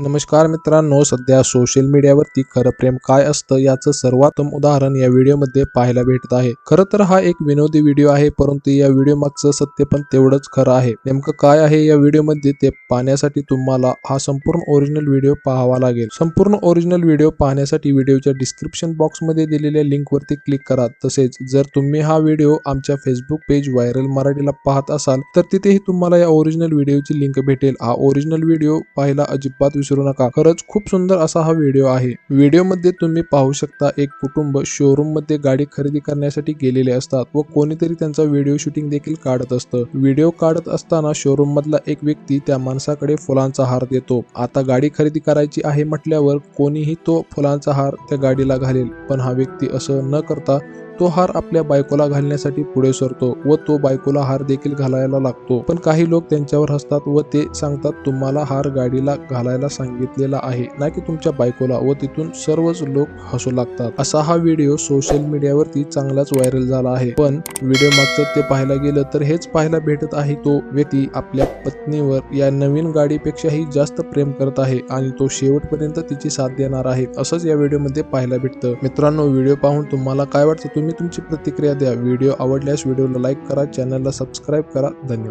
नमस्कार मित्रांनो, सध्या सोशल मीडियावरती खरं प्रेम काय असतं याचं सर्वोत्तम उदाहरण या व्हिडिओमध्ये पाहायला भेटत आहे. खरं तर हा एक विनोदी व्हिडिओ आहे, परंतु या व्हिडिओ मागचं सत्य पण तेवढंच खरं आहे. नेमकं काय आहे या व्हिडिओमध्ये ते पाहण्यासाठी तुम्हाला हा संपूर्ण ओरिजिनल व्हिडिओ पाहावा लागेल. संपूर्ण ओरिजिनल व्हिडिओ पाहण्यासाठी व्हिडिओच्या डिस्क्रिप्शन बॉक्समध्ये दिलेल्या लिंकवरती क्लिक करा. तसेच जर तुम्ही हा व्हिडिओ आमच्या फेसबुक पेज व्हायरल मराठीला पाहत असाल तर तिथेही तुम्हाला या ओरिजिनल व्हिडिओची लिंक भेटेल. हा ओरिजिनल व्हिडिओ पाहायला अजिबात विसरू नका. खरंच खूप सुंदर असा हा व्हिडिओ आहे. व्हिडिओमध्ये तुम्ही पाहू शकता एक कुटुंब शोरूम मध्ये गाडी खरेदी करण्यासाठी गेलेले असतात व कोणीतरी त्यांचा व्हिडिओ शूटिंग देखील काढत असतं. व्हिडिओ काढत असताना शोरूम मधला एक व्यक्ती त्या माणसाकडे फुलांचा हार देतो. आता गाडी खरेदी करायची आहे म्हटल्यावर कोणीही तो फुलांचा हार त्या गाडीला घालेल, पण हा व्यक्ती असं न करता तो हार आपल्या बायकोला घालण्यासाठी पुढे सरतो व तो बायकोला हार देखील घालायला लागतो. पण काही लोक त्यांच्यावर हसतात व ते सांगतात, तुम्हाला हार गाडीला घालायला सांगितलेला आहे, ना की तुमच्या बायकोला. व तिथून सर्वच लोक हसू लागतात. असा हा व्हिडिओ सोशल मीडियावरती चांगलाच व्हायरल झाला आहे. पण व्हिडिओ मागचं ते पाहायला गेलं तर हेच पाहायला भेटत आहे, तो व्यक्ती आपल्या पत्नीवर या नवीन गाडीपेक्षाही जास्त प्रेम करत आहे आणि तो शेवटपर्यंत तिची साथ देणार आहे, असंच या व्हिडिओमध्ये पाहायला भेटतं. मित्रांनो, व्हिडिओ पाहून तुम्हाला काय वाटतं? तुम्ही तुमची प्रतिक्रिया द्या. व्हिडिओ आवडल्यास व्हिडिओला लाईक करा, चॅनलला सबस्क्राईब करा. धन्यवाद.